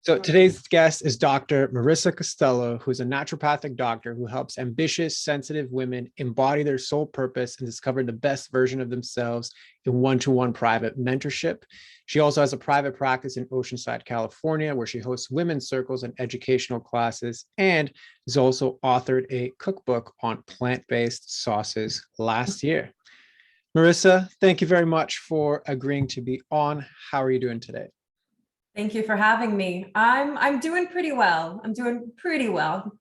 So today's guest is Dr. Marissa Castello, who's a naturopathic doctor who helps ambitious, sensitive women embody their soul purpose and discover the best version of themselves in one-to-one private mentorship. She also has a private practice in Oceanside, California, where she hosts women's circles and educational classes, and has also authored a cookbook on plant-based sauces last year. Marissa, thank you very much for agreeing to be on. How are you doing today? Thank you for having me. I'm doing pretty well.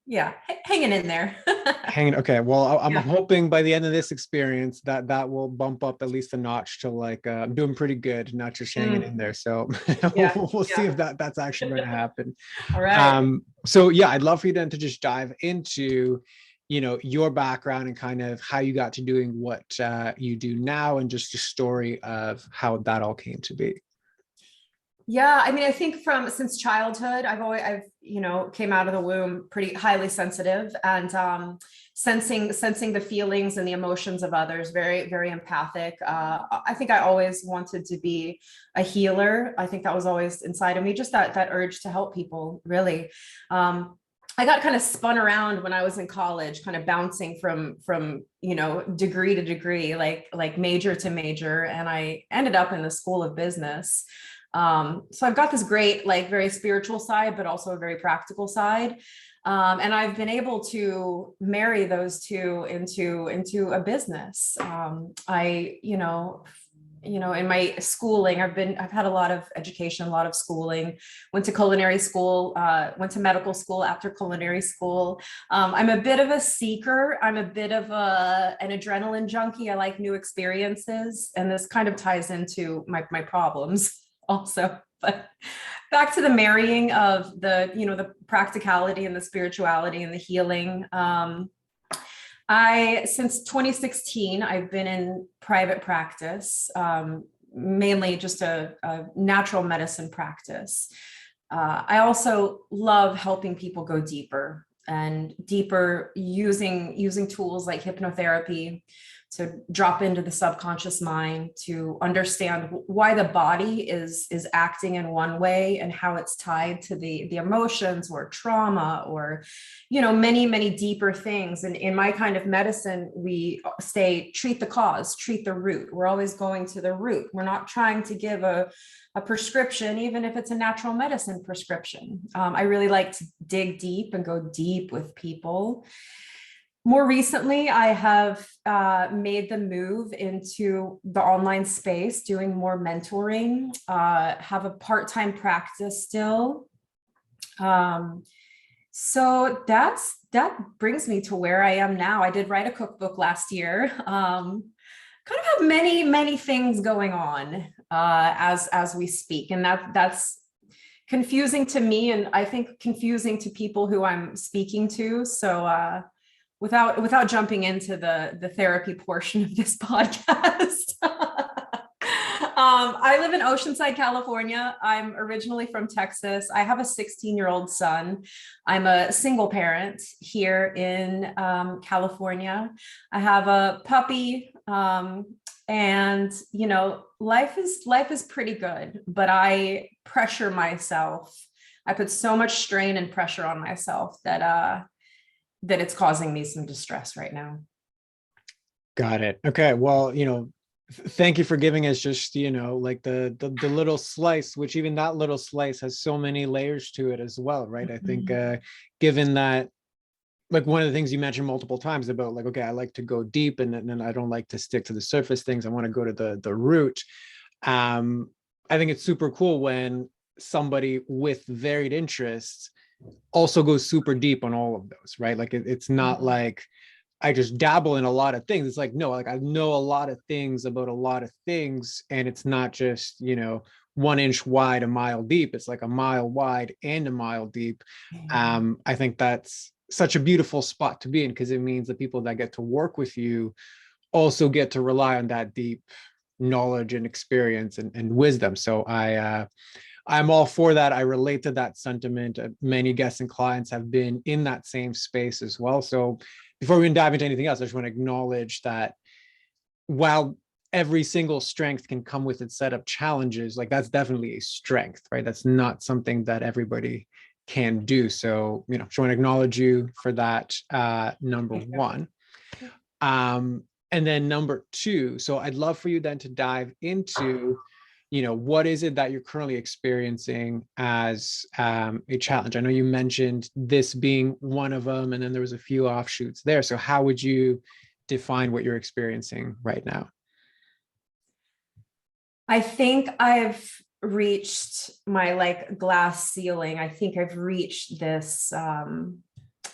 Yeah, hanging in there. Hanging. Okay. Well, I'm Yeah. hoping by the end of this experience that will bump up at least a notch to like I'm doing pretty good, not just hanging in there. So Yeah. we'll see Yeah. if that's actually going to happen. All right. So yeah, I'd love for you then to just dive into, your background and kind of how you got to doing what you do now, and just the story of how that all came to be. Yeah, I mean, I think since childhood, I've came out of the womb pretty highly sensitive and sensing the feelings and the emotions of others, very, very empathic. I think I always wanted to be a healer. I think that was always inside of me, just that urge to help people, really. I got kind of spun around when I was in college, kind of bouncing from degree to degree, like major to major, and I ended up in the School of Business. So I've got this great, like, very spiritual side, but also a very practical side. And I've been able to marry those two into a business. In my schooling, I've had a lot of education, a lot of schooling, went to culinary school, went to medical school after culinary school. I'm a bit of a seeker. I'm a bit of an adrenaline junkie. I like new experiences. And this kind of ties into my problems also. But back to the marrying of the practicality and the spirituality and the healing. Since 2016, I've been in private practice, mainly just a natural medicine practice. I also love helping people go deeper and deeper using tools like hypnotherapy to drop into the subconscious mind, to understand why the body is acting in one way and how it's tied to the emotions or trauma or, many, many deeper things. And in my kind of medicine, we say, treat the cause, treat the root. We're always going to the root. We're not trying to give a prescription, even if it's a natural medicine prescription. I really like to dig deep and go deep with people. More recently, I have made the move into the online space, doing more mentoring, have a part-time practice still. So that brings me to where I am now. I did write a cookbook last year. Kind of have many, many things going on as we speak. And that's confusing to me, and I think confusing to people who I'm speaking to. So without jumping into the therapy portion of this podcast. I live in Oceanside, California. I'm originally from Texas. I have a 16-year-old son. I'm a single parent here in California. I have a puppy, and life is pretty good, but I pressure myself. I put so much strain and pressure on myself that it's causing me some distress right now. Got it. Okay. Well, thank you for giving us just, like the little slice, which even that little slice has so many layers to it as well, right? I think given that, like, one of the things you mentioned multiple times about, like, okay, I like to go deep, and then I don't like to stick to the surface things. I want to go to the root. I think it's super cool when somebody with varied interests also goes super deep on all of those, right? Like it's not like I just dabble in a lot of things. It's like, no, like I know a lot of things about a lot of things, and it's not just 1 inch wide, a mile deep. It's like a mile wide and a mile deep. I think that's such a beautiful spot to be in, because it means the people that get to work with you also get to rely on that deep knowledge and experience and wisdom. So I'm all for that. I relate to that sentiment. Many guests and clients have been in that same space as well. So before we dive into anything else, I just want to acknowledge that while every single strength can come with its set of challenges, like that's definitely a strength, right? That's not something that everybody can do. So, you know, just want to acknowledge you for that, number one. And then number two, so I'd love for you then to dive into, you know, what is it that you're currently experiencing as a challenge? I know you mentioned this being one of them, and then there was a few offshoots there. So how would you define what you're experiencing right now? I think I've reached my like glass ceiling. I think I've reached this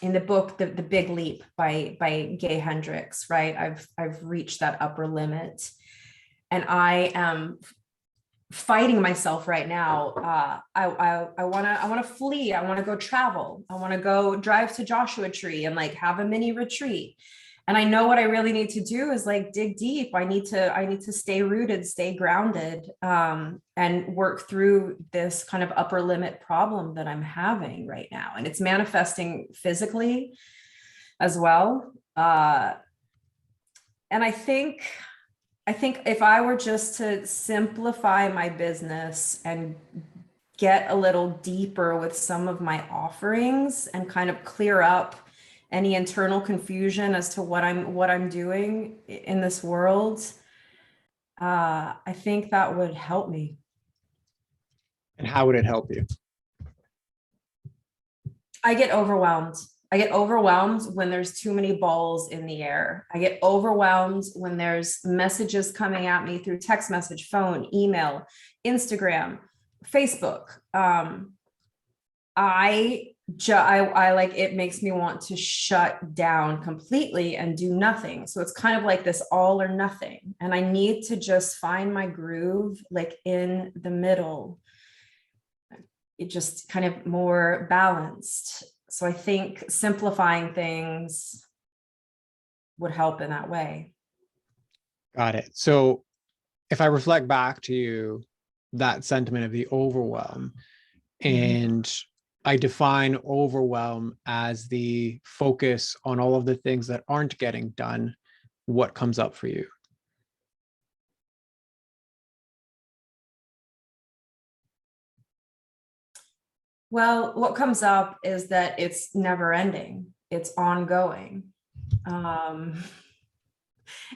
in the book, the Big Leap by Gay Hendricks, right? I've reached that upper limit. And I am fighting myself right now. I wanna flee. I wanna go travel. I wanna go drive to Joshua Tree and like have a mini retreat. And I know what I really need to do is like dig deep. I need to stay rooted, stay grounded, and work through this kind of upper limit problem that I'm having right now. And it's manifesting physically as well. And I think if I were just to simplify my business and get a little deeper with some of my offerings and kind of clear up any internal confusion as to what I'm doing in this world, I think that would help me. And how would it help you? I get overwhelmed. I get overwhelmed when there's too many balls in the air. I get overwhelmed when there's messages coming at me through text message, phone, email, Instagram, Facebook. I like, it makes me want to shut down completely and do nothing. So it's kind of like this all or nothing. And I need to just find my groove, like in the middle. It just kind of more balanced. So I think simplifying things would help in that way. Got it. So if I reflect back to you, that sentiment of the overwhelm, and I define overwhelm as the focus on all of the things that aren't getting done, what comes up for you? Well, what comes up is that it's never ending. It's ongoing. And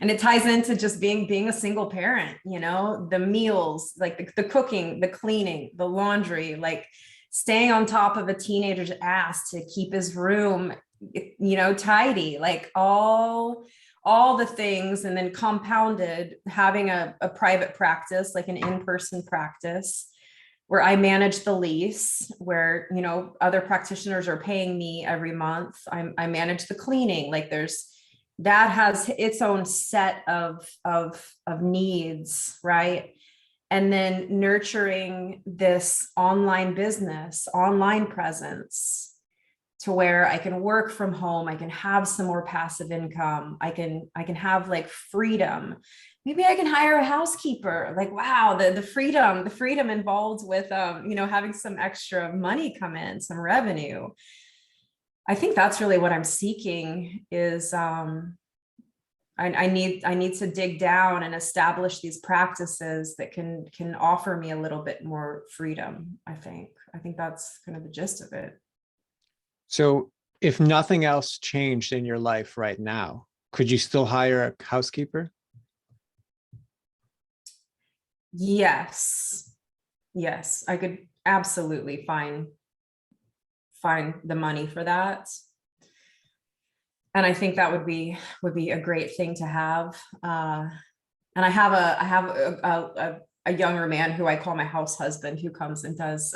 it ties into just being a single parent, you know, the meals, like the cooking, the cleaning, the laundry, like staying on top of a teenager's ass to keep his room, you know, tidy, like all the things. And then compounded having a private practice, like an in-person practice where I manage the lease, where, you know, other practitioners are paying me every month. I manage the cleaning. Like that has its own set of needs, right? And then nurturing this online business, online presence, to where I can work from home, I can have some more passive income, I can have like freedom. Maybe I can hire a housekeeper. Like, wow, the freedom involved with you know, having some extra money come in, some revenue. I think that's really what I'm seeking is I need to dig down and establish these practices that can offer me a little bit more freedom. I think that's kind of the gist of it. So if nothing else changed in your life right now, could you still hire a housekeeper? Yes, I could absolutely find the money for that. And I think that would be a great thing to have. And I have a younger man who I call my house husband, who comes and does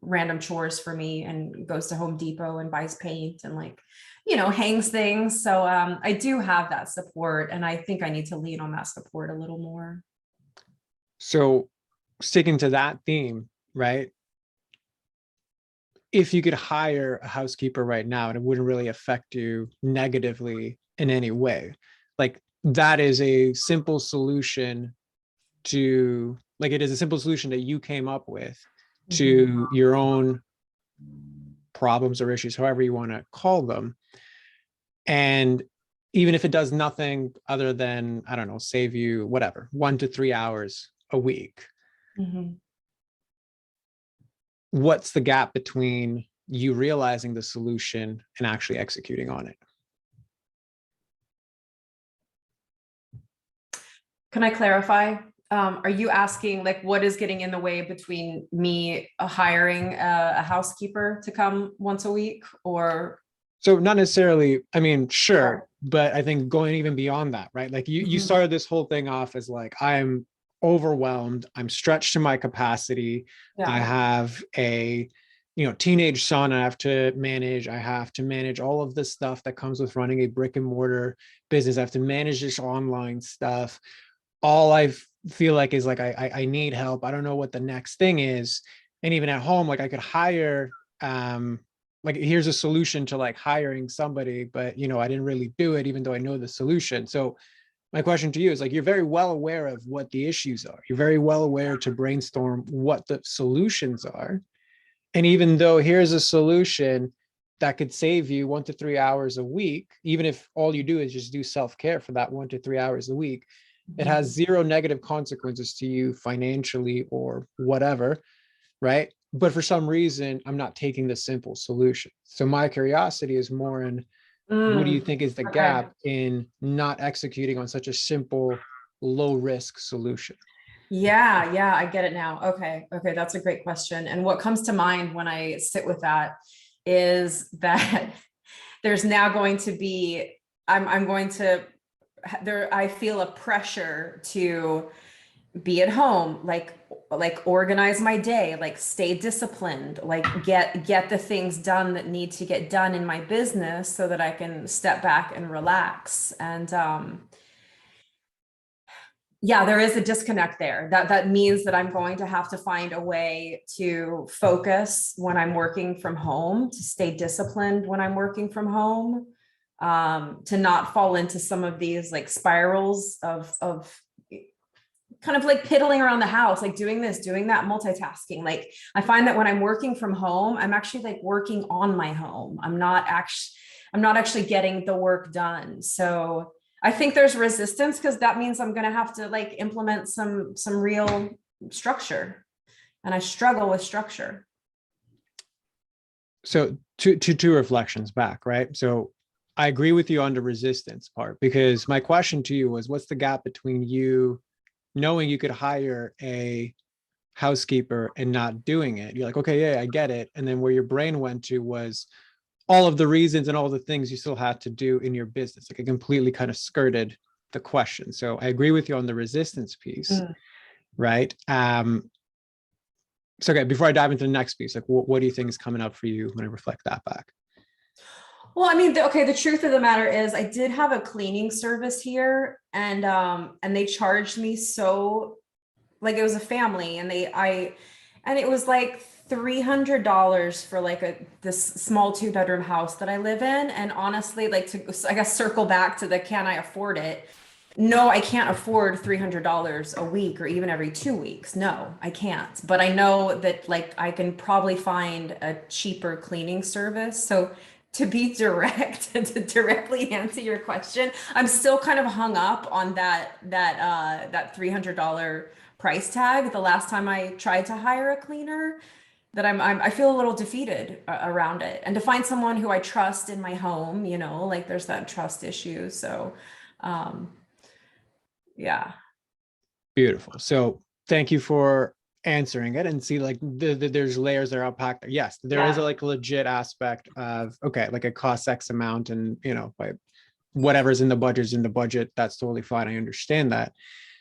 random chores for me and goes to Home Depot and buys paint and, like, you know, hangs things. So I do have that support, and I think I need to lean on that support a little more. So sticking to that theme, right? If you could hire a housekeeper right now and it wouldn't really affect you negatively in any way, like that is a simple solution to, like, it is a simple solution that you came up with to your own problems or issues, however you want to call them. And even if it does nothing other than, I don't know, save you whatever, 1 to 3 hours a week. Mhm. What's the gap between you realizing the solution and actually executing on it? Can I clarify? Are you asking like what is getting in the way between me hiring a housekeeper to come once a week, or? So not necessarily, I mean, Okay. sure, but I think going even beyond that, right? Like you Mhm. started this whole thing off as like, I'm overwhelmed, I'm stretched to my capacity. I Yeah. have a, teenage son I have to manage. I have to manage all of this stuff that comes with running a brick and mortar business. I have to manage this online stuff. All I feel like is like I need help. I don't know what the next thing is. And even at home, like I could hire like here's a solution to like hiring somebody, but I didn't really do it even though I know the solution. So my question to you is like you're very well aware of what the issues are. You're very well aware to brainstorm what the solutions are. And even though here's a solution that could save you 1 to 3 hours a week, even if all you do is just do self-care for that 1 to 3 hours a week, it has Mhm. zero negative consequences to you financially or whatever, right? But for some reason, I'm not taking the simple solution. So my curiosity is more in what do you Mm, think is the okay. gap in not executing on such a simple, low risk solution? Yeah, yeah, I get it now. Okay, okay, that's a great question. And what comes to mind when I sit with that is that there's now going to be, I'm going to there, I feel a pressure to be at home, like organize my day, like stay disciplined, like get the things done that need to get done in my business so that I can step back and relax. And yeah, there is a disconnect there. That means that I'm going to have to find a way to focus when I'm working from home, to stay disciplined when I'm working from home, to not fall into some of these like spirals of kind of like piddling around the house, like doing this, doing that, multitasking. Like I find that when I'm working from home, I'm actually like working on my home. I'm not actually getting the work done. So I think there's resistance because that means I'm going to have to like implement some real structure, and I struggle with structure. So two reflections back, right? So I agree with you on the resistance part because my question to you was what's the gap between you knowing you could hire a housekeeper and not doing it? You're like, okay, yeah, I get it. And then where your brain went to was all of the reasons and all the things you still had to do in your business. Like it completely kind of skirted the question. So I agree with you on the resistance piece, Mm. right? So okay, before I dive into the next piece, like what do you think is coming up for you when I reflect that back? Well, I mean, okay, the truth of the matter is I did have a cleaning service here, and they charged me so, like, it was a family, and it was like $300 for like this small 2-bedroom house that I live in. And honestly, like, to, I guess, circle back to the can I afford it? No, I can't afford $300 a week or even every 2 weeks. No, I can't. But I know that like I can probably find a cheaper cleaning service. So to be direct and to directly answer your question, I'm still kind of hung up on that $300 price tag. The last time I tried to hire a cleaner, that I feel a little defeated around it. And to find someone who I trust in my home, like there's that trust issue. So um yeah. Beautiful. So thank you for answering it and see like there's layers that are unpacked there. Yes, there is a Yeah. like legit aspect of okay, like it costs X amount and by whatever's in the budget is in the budget. That's totally fine. I understand that.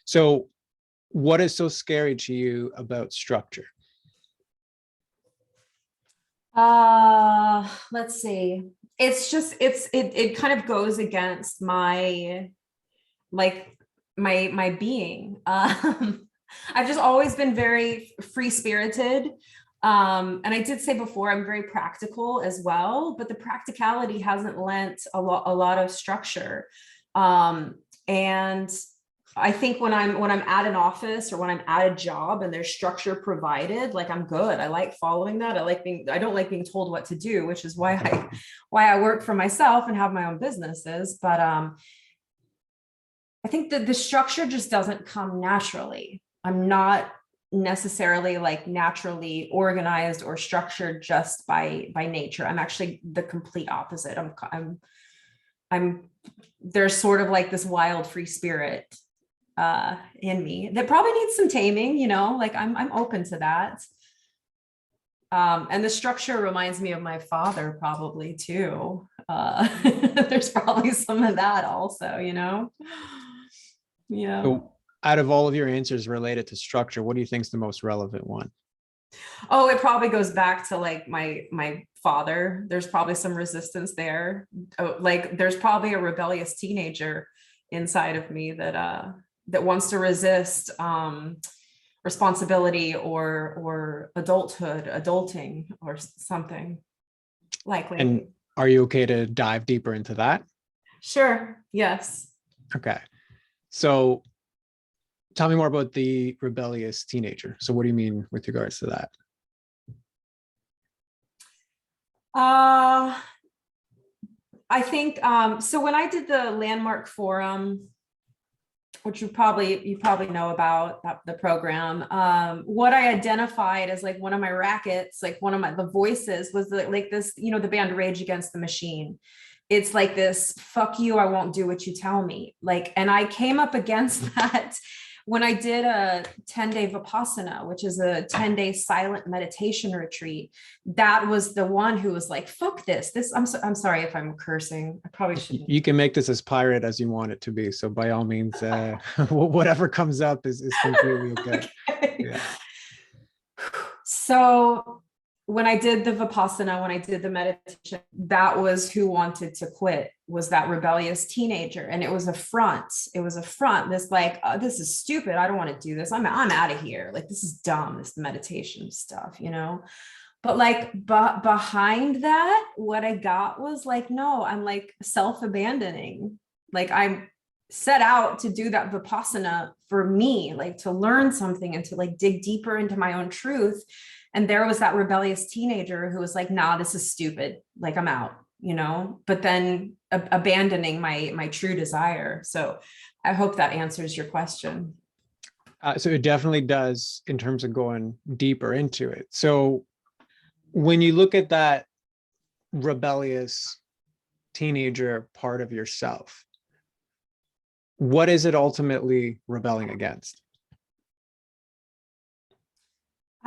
So what is so scary to you about structure? Let's see. It's just it kind of goes against my like my being. I've just always been very free spirited. And I did say before, I'm very practical as well, but the practicality hasn't lent a lot of structure. And I think when I'm at an office or when I'm at a job and there's structure provided, like I'm good. I like following that. I don't like being told what to do, which is why I work for myself and have my own businesses. But I think that the structure just doesn't come naturally. I'm not necessarily like naturally organized or structured just by nature. I'm actually the complete opposite. I'm there's sort of like this wild free spirit in me that probably needs some taming, you know, like I'm open to that. And the structure reminds me of my father probably too. There's probably some of that also, you know? Yeah. So out of all of your answers related to structure, what do you think is the most relevant one? Oh, it probably goes back to like my father. There's probably some resistance there. Oh, like there's probably a rebellious teenager inside of me that wants to resist responsibility or adulting or something likely. And are you okay to dive deeper into that? Sure. Yes. Okay. So tell me more about the rebellious teenager. So what do you mean with regards to that? I think so when I did the Landmark Forum, which you probably know about the program, what I identified as like one of my rackets, like one of the voices was like this, you know, the band Rage Against the Machine. It's like this, fuck you, I won't do what you tell me. Like, and I came up against that when I did a 10-day Vipassana, which is a 10-day silent meditation retreat. That was the one who was like, fuck this. I'm sorry if I'm cursing. I probably shouldn't. You can make this as pirate as you want it to be. So by all means, whatever comes up is completely okay. Okay. Yeah. So when I did the Vipassana, when I did the meditation, that was who wanted to quit, was that rebellious teenager. And it was a front. It was a front. This like, this is stupid. I don't want to do this. I'm out of here. Like, this is dumb, this meditation stuff, you know? But like, behind that, what I got was like, no, I'm like self-abandoning. Like I'm set out to do that Vipassana for me, like to learn something and to like dig deeper into my own truth. And there was that rebellious teenager who was like, nah, this is stupid. Like I'm out, you know, but then abandoning my true desire. So I hope that answers your question. So it definitely does in terms of going deeper into it. So when you look at that rebellious teenager part of yourself, what is it ultimately rebelling against?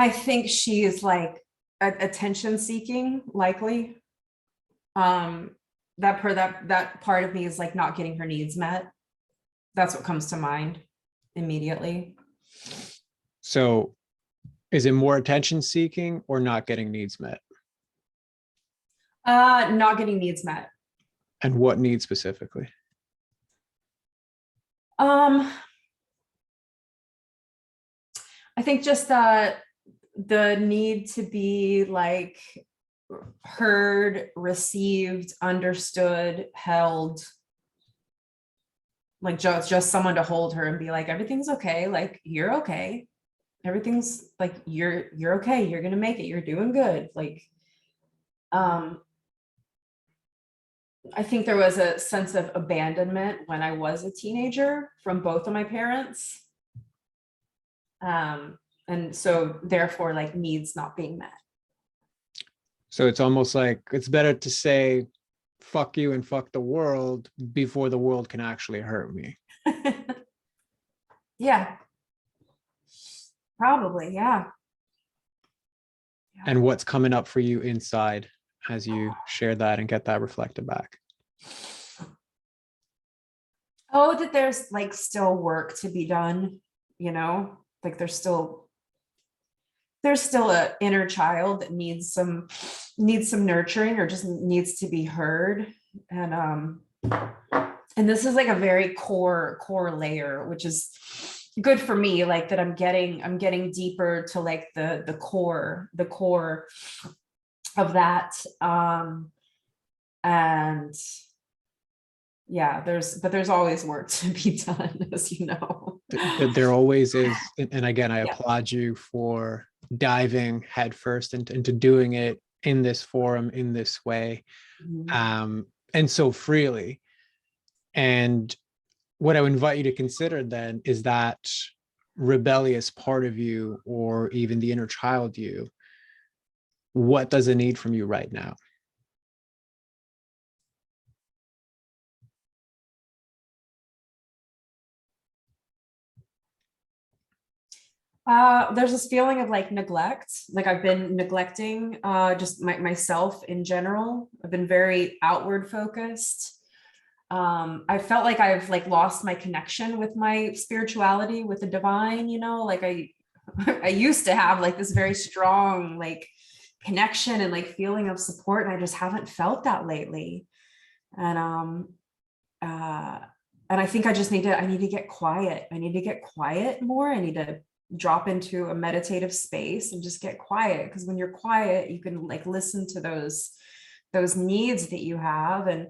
I think she is like attention seeking, likely. That part of me is like not getting her needs met. That's what comes to mind immediately. So is it more attention seeking or not getting needs met? Not getting needs met. And what needs specifically? I think just the need to be like heard, received, understood, held, like just someone to hold her and be like, everything's okay, like you're okay, everything's like you're okay, you're gonna make it, you're doing good. Like I think there was a sense of abandonment when I was a teenager from both of my parents. And so therefore like needs not being met. So it's almost like it's better to say fuck you and fuck the world before the world can actually hurt me. Yeah, probably. Yeah. And what's coming up for you inside as you share that and get that reflected back? Oh, that there's like still work to be done, you know, like there's still a inner child that needs some nurturing or just needs to be heard. And this is like a very core layer, which is good for me, like that I'm getting deeper to like the core of that. And Yeah, there's always work to be done, as you know. There always is. And again, I Yeah. applaud you for diving headfirst into doing it in this forum, in this way, Mhm. and so freely. And what I would invite you to consider then is that rebellious part of you, or even the inner child you, what does it need from you right now? There's this feeling of like neglect, like I've been neglecting just myself in general. I've been very outward focused. I felt like I've like lost my connection with my spirituality, with the divine, you know, like I used to have like this very strong like connection and like feeling of support, and I just haven't felt that lately. And uh and I think I need to get quiet. I need to get quiet more. I need to drop into a meditative space and just get quiet, because when you're quiet, you can like listen to those needs that you have. And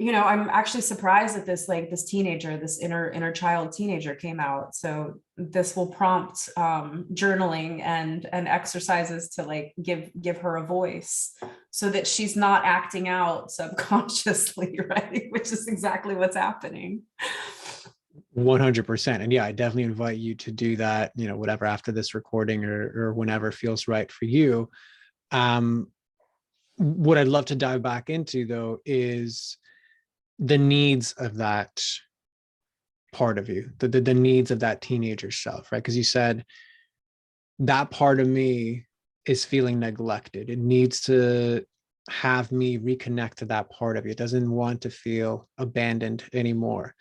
you know, I'm actually surprised that this teenager, this inner child teenager came out. So this will prompt journaling and exercises to like give her a voice, so that she's not acting out subconsciously, right? Which is exactly what's happening. 100%. And yeah, I definitely invite you to do that, whatever, after this recording, or whenever feels right for you. What I'd love to dive back into, though, is the needs of that part of you, the needs of that teenager self, right? Because you said that part of me is feeling neglected. It needs to have me reconnect to that part of you. It doesn't want to feel abandoned anymore.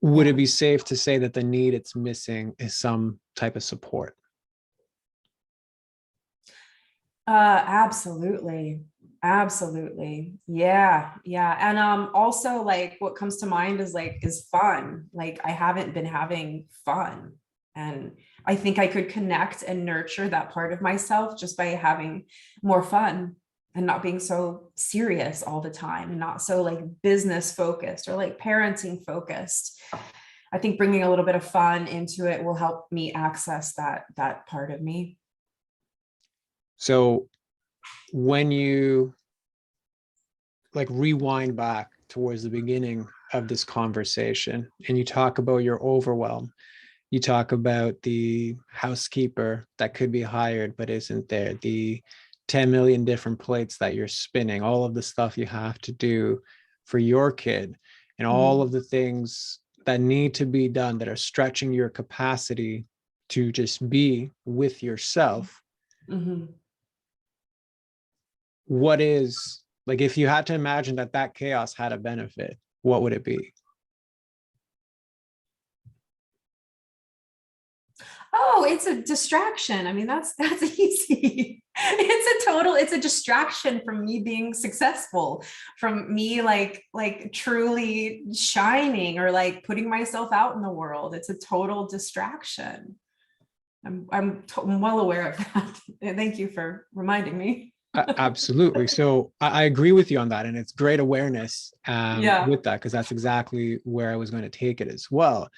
Would Yeah. it be safe to say that the need it's missing is some type of support? Absolutely. Absolutely. Yeah. Yeah. And also like what comes to mind is fun. Like I haven't been having fun. And I think I could connect and nurture that part of myself just by having more fun and not being so serious all the time, and not so like business focused or like parenting focused. I think bringing a little bit of fun into it will help me access that part of me. So when you like rewind back towards the beginning of this conversation and you talk about your overwhelm, you talk about the housekeeper that could be hired but isn't there, the 10 million different plates that you're spinning, all of the stuff you have to do for your kid, and all Mhm. of the things that need to be done that are stretching your capacity to just be with yourself. Mhm. What is, like, if you had to imagine that chaos had a benefit, what would it be? Oh, it's a distraction. I mean, that's easy. It's a distraction from me being successful, from me like truly shining or like putting myself out in the world. It's a total distraction. I'm well aware of that. And thank you for reminding me. Absolutely. So I agree with you on that. And it's great awareness Yeah. with that, because that's exactly where I was going to take it as well.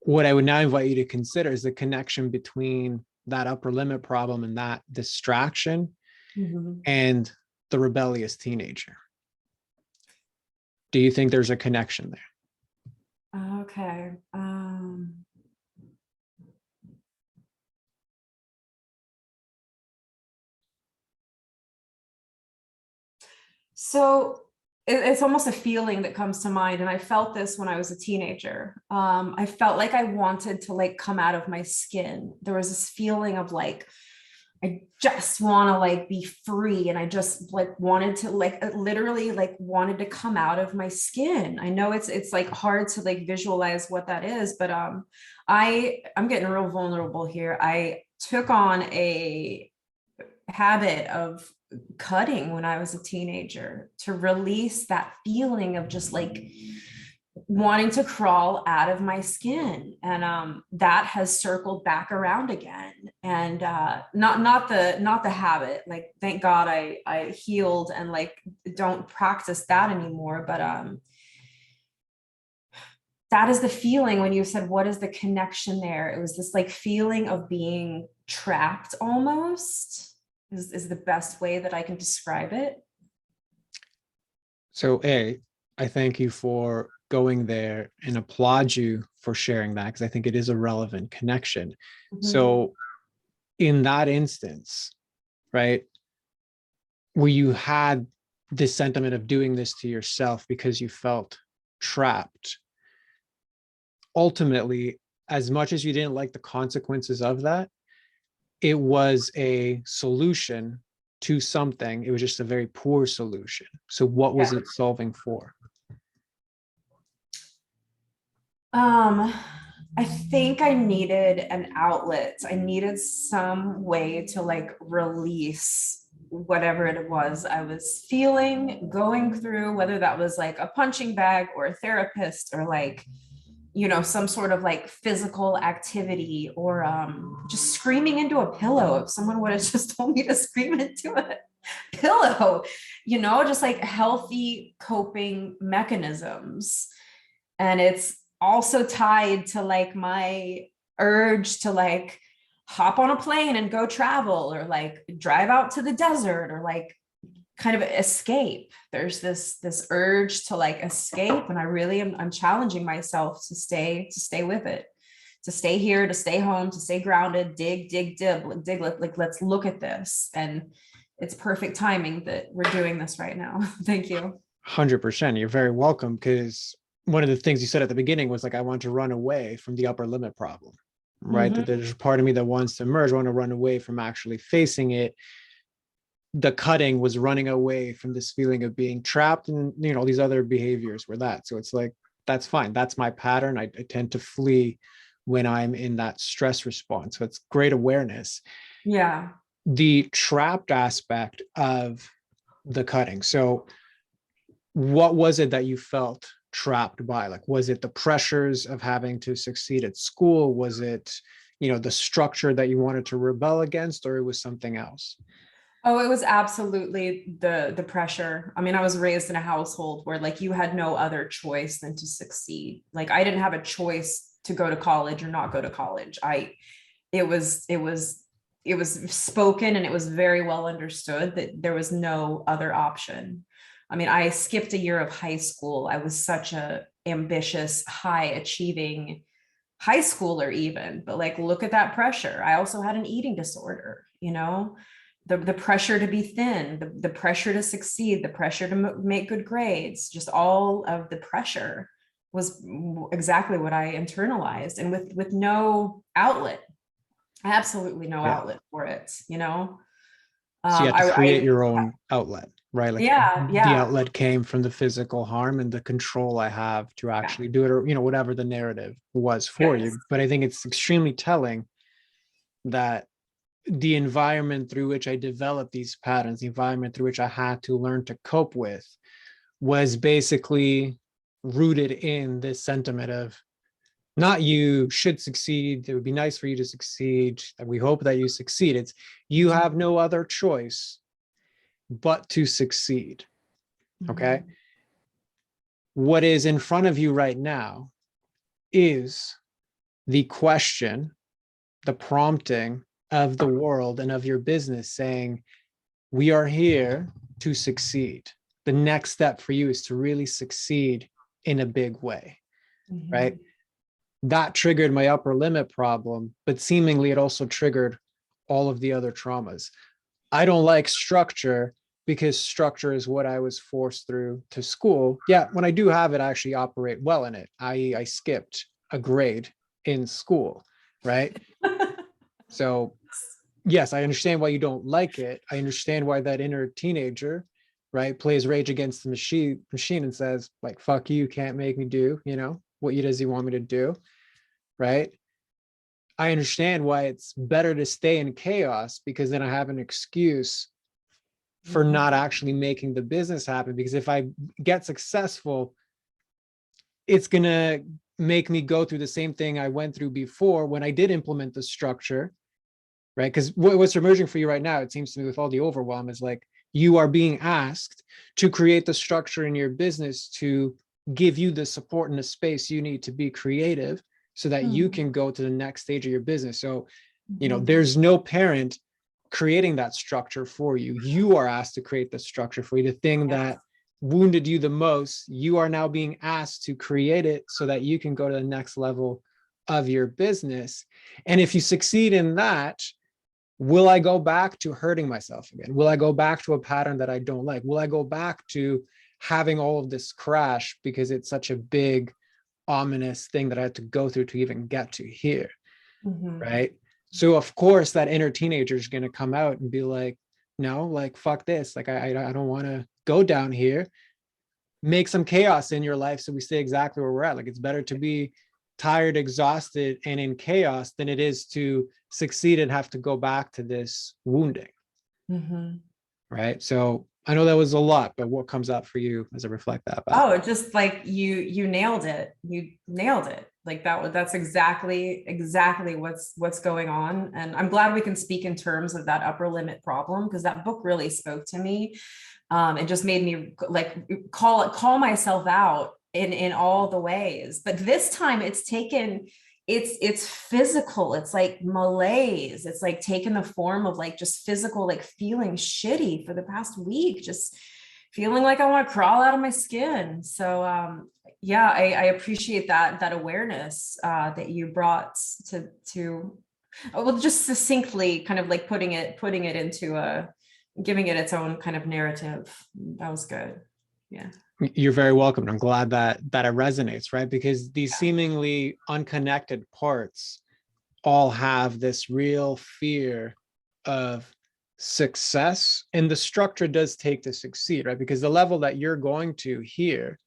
What I would now invite you to consider is the connection between that upper limit problem and that distraction Mhm. and the rebellious teenager. Do you think there's a connection there? Okay. So it's almost a feeling that comes to mind. And I felt this when I was a teenager. I felt like I wanted to like come out of my skin. There was this feeling of like, I just want to like be free. And I just like wanted to like literally like wanted to come out of my skin. I know it's like hard to like visualize what that is, but I'm getting real vulnerable here. I took on a habit of cutting when I was a teenager to release that feeling of just like wanting to crawl out of my skin, and that has circled back around again. And not the habit, like thank God I healed and like don't practice that anymore, but that is the feeling. When you said what is the connection there, it was this like feeling of being trapped almost, is the best way that I can describe it. So I thank you for going there and applaud you for sharing that, because I think it is a relevant connection. So in that instance, right, where you had this sentiment of doing this to yourself because you felt trapped, ultimately, as much as you didn't like the consequences of that, it was a solution to something. It was just a very poor solution. So what was it solving for? I think I needed an outlet. I needed some way to like release whatever it was I was feeling, going through, whether that was like a punching bag or a therapist, or like, some sort of like physical activity, or just screaming into a pillow. If someone would have just told me to scream into a pillow, just like healthy coping mechanisms. And it's also tied to like my urge to like hop on a plane and go travel, or like drive out to the desert, or like kind of escape. There's this urge to like escape, and I really I'm challenging myself to stay with it, to stay here, to stay home, to stay grounded, dig, like let's look at this. And it's perfect timing that we're doing this right now. Thank you. 100%. You're very welcome, because one of the things you said at the beginning was like, I want to run away from the upper limit problem, right? That there's a part of me that wants to emerge, want to run away from actually facing it. The cutting was running away from this feeling of being trapped, and these other behaviors were that. So it's like, that's fine. That's my pattern. I tend to flee when I'm in that stress response. So it's great awareness. Yeah. The trapped aspect of the cutting. So what was it that you felt trapped by? Like, was it the pressures of having to succeed at school? Was it, the structure that you wanted to rebel against, or it was something else? Oh, it was absolutely the pressure. I mean, I was raised in a household where like you had no other choice than to succeed. Like I didn't have a choice to go to college or not go to college. It was spoken, and it was very well understood that there was no other option. I mean, I skipped a year of high school. I was such a ambitious, high achieving high schooler even, but like look at that pressure. I also had an eating disorder, the pressure to be thin, the pressure to succeed, the pressure to make good grades, just all of the pressure was exactly what I internalized, and with no outlet, absolutely no outlet for it. So you had to create I your own outlet, right? Like the yeah, outlet came from the physical harm and the control I have to yeah, actually do it, or, whatever the narrative was for yes. you. But I think it's extremely telling that the environment through which I developed these patterns, the environment through which I had to learn to cope with, was basically rooted in this sentiment of, not you should succeed, it would be nice for you to succeed, and we hope that you succeed. It's, you have no other choice but to succeed. Okay. What is in front of you right now is the question, the prompting of the world and of your business saying, we are here to succeed. The next step for you is to really succeed in a big way, right? That triggered my upper limit problem, but seemingly it also triggered all of the other traumas. I don't like structure because structure is what I was forced through to school. Yeah, when I do have it, I actually operate well in it. I skipped a grade in school, right? So yes, I understand why you don't like it. I understand why that inner teenager, right, plays Rage Against the machine and says, like, fuck you, can't make me do, what does he want me to do, right? I understand why it's better to stay in chaos, because then I have an excuse for not actually making the business happen. Because if I get successful, it's going to make me go through the same thing I went through before when I did implement the structure, right? Because what's emerging for you right now, it seems to me with all the overwhelm, is like you are being asked to create the structure in your business to give you the support and the space you need to be creative so that you can go to the next stage of your business. So, there's no parent creating that structure for you. You are asked to create the structure for you. The thing that wounded you the most, you are now being asked to create it so that you can go to the next level of your business. And if you succeed in that, will I go back to hurting myself again? Will I go back to a pattern that I don't like? Will I go back to having all of this crash because it's such a big, ominous thing that I had to go through to even get to here, right? So of course that inner teenager is going to come out and be like, no, like, fuck this. Like, I don't want to go down here. Make some chaos in your life so we stay exactly where we're at. Like, it's better to be tired, exhausted, and in chaos than it is to succeed and have to go back to this wounding. Right. So I know that was a lot, but what comes up for you as I reflect that back? Oh, just like you nailed it. You nailed it. Like that's exactly what's going on. And I'm glad we can speak in terms of that upper limit problem, because that book really spoke to me. It just made me like call myself out in all the ways. But this time it's physical. It's like malaise. It's like taken the form of like just physical, like feeling shitty for the past week, just feeling like I want to crawl out of my skin. So yeah, I appreciate that awareness that you brought to well, just succinctly kind of like putting it into giving it its own kind of narrative. That was good. Yeah. You're very welcome. I'm glad that it resonates, right? Because these seemingly unconnected parts all have this real fear of success, and the structure does take to succeed, right? Because the level that you're going to here,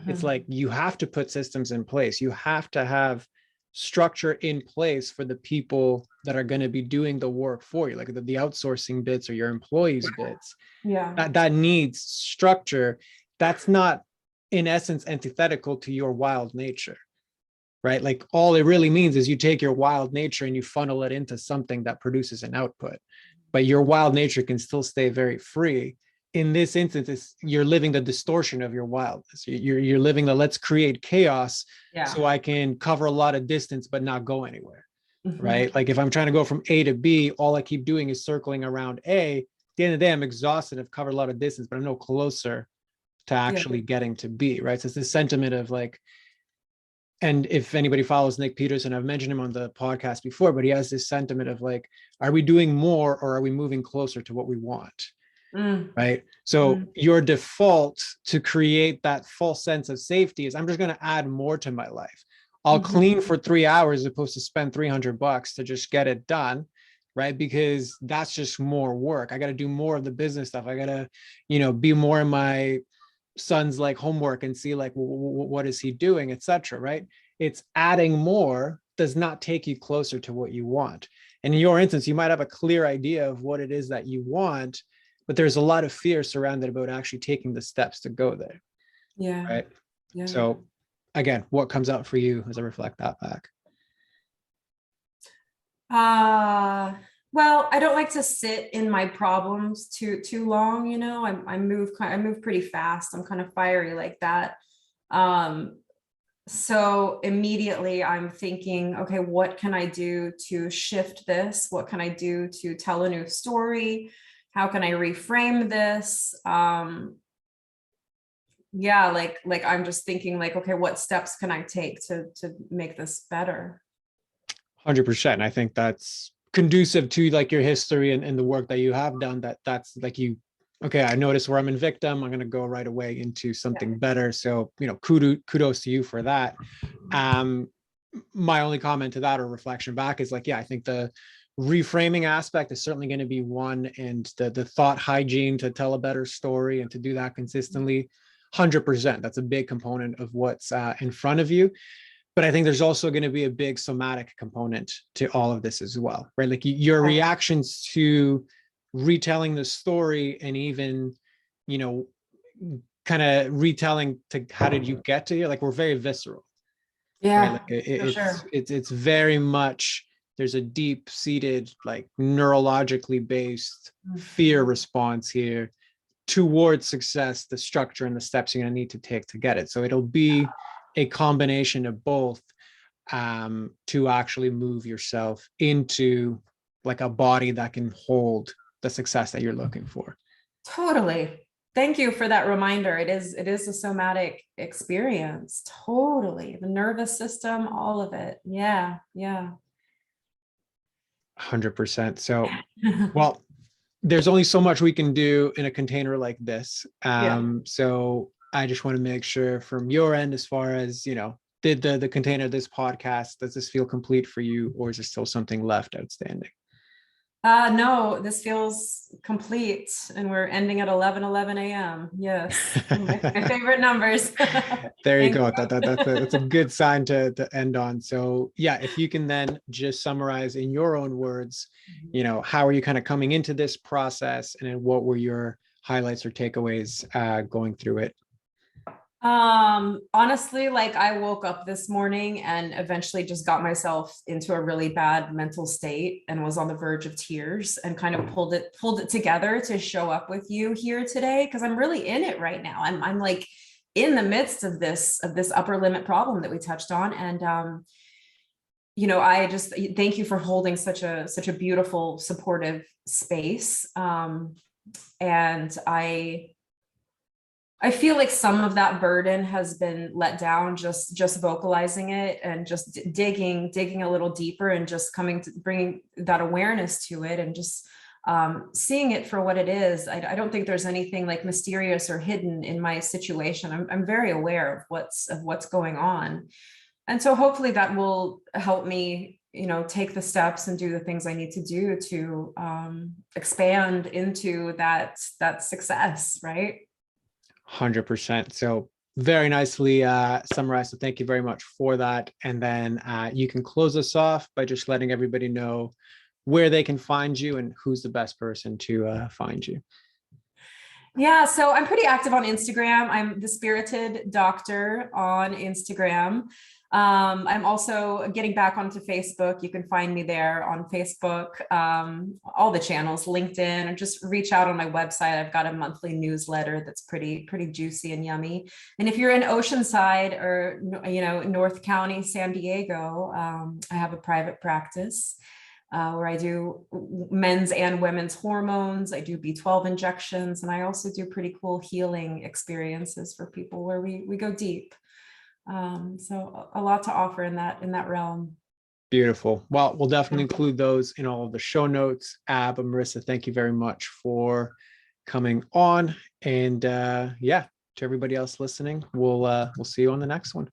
it's like you have to put systems in place. You have to have structure in place for the people that are going to be doing the work for you, like the outsourcing bits or your employees bits. That needs structure. That's not in essence antithetical to your wild nature, right? Like all it really means is you take your wild nature and you funnel it into something that produces an output, but your wild nature can still stay very free. In this instance, you're living the distortion of your wildness. You're living the let's create chaos so I can cover a lot of distance but not go anywhere, right? Like if I'm trying to go from A to B, all I keep doing is circling around A. At the end of the day, I'm exhausted. I've covered a lot of distance, but I'm no closer to actually getting to B, right? So it's this sentiment of like, and if anybody follows Nick Peterson, I've mentioned him on the podcast before, but he has this sentiment of like, are we doing more or are we moving closer to what we want? Right? So your default to create that false sense of safety is I'm just going to add more to my life. I'll clean for 3 hours as opposed to spend $300 to just get it done, right? Because that's just more work. I got to do more of the business stuff. I got to, be more in my son's like homework and see like what is he doing, etc. Right? It's adding more does not take you closer to what you want. And in your instance, you might have a clear idea of what it is that you want, but there's a lot of fear surrounded about actually taking the steps to go there. Right. So again, what comes out for you as I reflect that back? Well, I don't like to sit in my problems too long. I move pretty fast. I'm kind of fiery like that. So immediately I'm thinking, okay, what can I do to shift this? What can I do to tell a new story? How can I reframe this? Like I'm just thinking like, okay, what steps can I take to make this better? 100%. I think that's conducive to like your history and the work that you have done, that's like okay, I noticed where I'm in victim. I'm going to go right away into something better. So, kudos to you for that. My only comment to that or reflection back is like, I think the reframing aspect is certainly going to be one, and the thought hygiene to tell a better story and to do that consistently, 100%. That's a big component of what's in front of you. But I think there's also going to be a big somatic component to all of this as well, right? Like your reactions to retelling the story and even, kind of retelling to how did you get to here, like we're very visceral, right? Yeah, Like for it's sure. it's very much, there's a deep seated, like neurologically based fear Mhm. response here towards success, the structure and the steps you're going to need to take to get it. So it'll be a combination of both, to actually move yourself into like a body that can hold the success that you're looking for. Totally. Thank you for that reminder. It is a somatic experience. Totally. The nervous system, all of it. Yeah. Yeah. 100%. So, well, there's only so much we can do in a container like this. Yeah. So I just want to make sure from your end, as far as, did the container of this podcast, does this feel complete for you, or is there still something left outstanding? No, this feels complete, and we're ending at 11:11 a.m. Yes. My favorite numbers. There you Thank go. That's a you. good sign to end on. So yeah, if you can then just summarize in your own words, how are you kind of coming into this process, and then what were your highlights or takeaways going through it? Honestly, like I woke up this morning and eventually just got myself into a really bad mental state and was on the verge of tears, and kind of pulled it together to show up with you here today, because I'm really in it right now. I'm like in the midst of this upper limit problem that we touched on. And I just thank you for holding such a beautiful, supportive space. And I feel like some of that burden has been let down, just vocalizing it and just digging a little deeper, and just coming to bringing that awareness to it, and just seeing it for what it is. I don't think there's anything like mysterious or hidden in my situation. I'm very aware of what's going on. And so hopefully that will help me, take the steps and do the things I need to do to expand into that success, right? 100%. So very nicely summarized. So thank you very much for that. And then you can close us off by just letting everybody know where they can find you and who's the best person to find you. Yeah, so I'm pretty active on Instagram. I'm the Spirited Doctor on Instagram. I'm also getting back onto Facebook. You can find me there on Facebook, all the channels, LinkedIn, or just reach out on my website. I've got a monthly newsletter that's pretty juicy and yummy. And if you're in Oceanside or North County, San Diego, I have a private practice. Where I do men's and women's hormones. I do B12 injections, and I also do pretty cool healing experiences for people where we go deep. So a lot to offer in that realm. Beautiful. Well, we'll definitely include those in all of the show notes. Marissa, thank you very much for coming on. And yeah, to everybody else listening, we'll see you on the next one.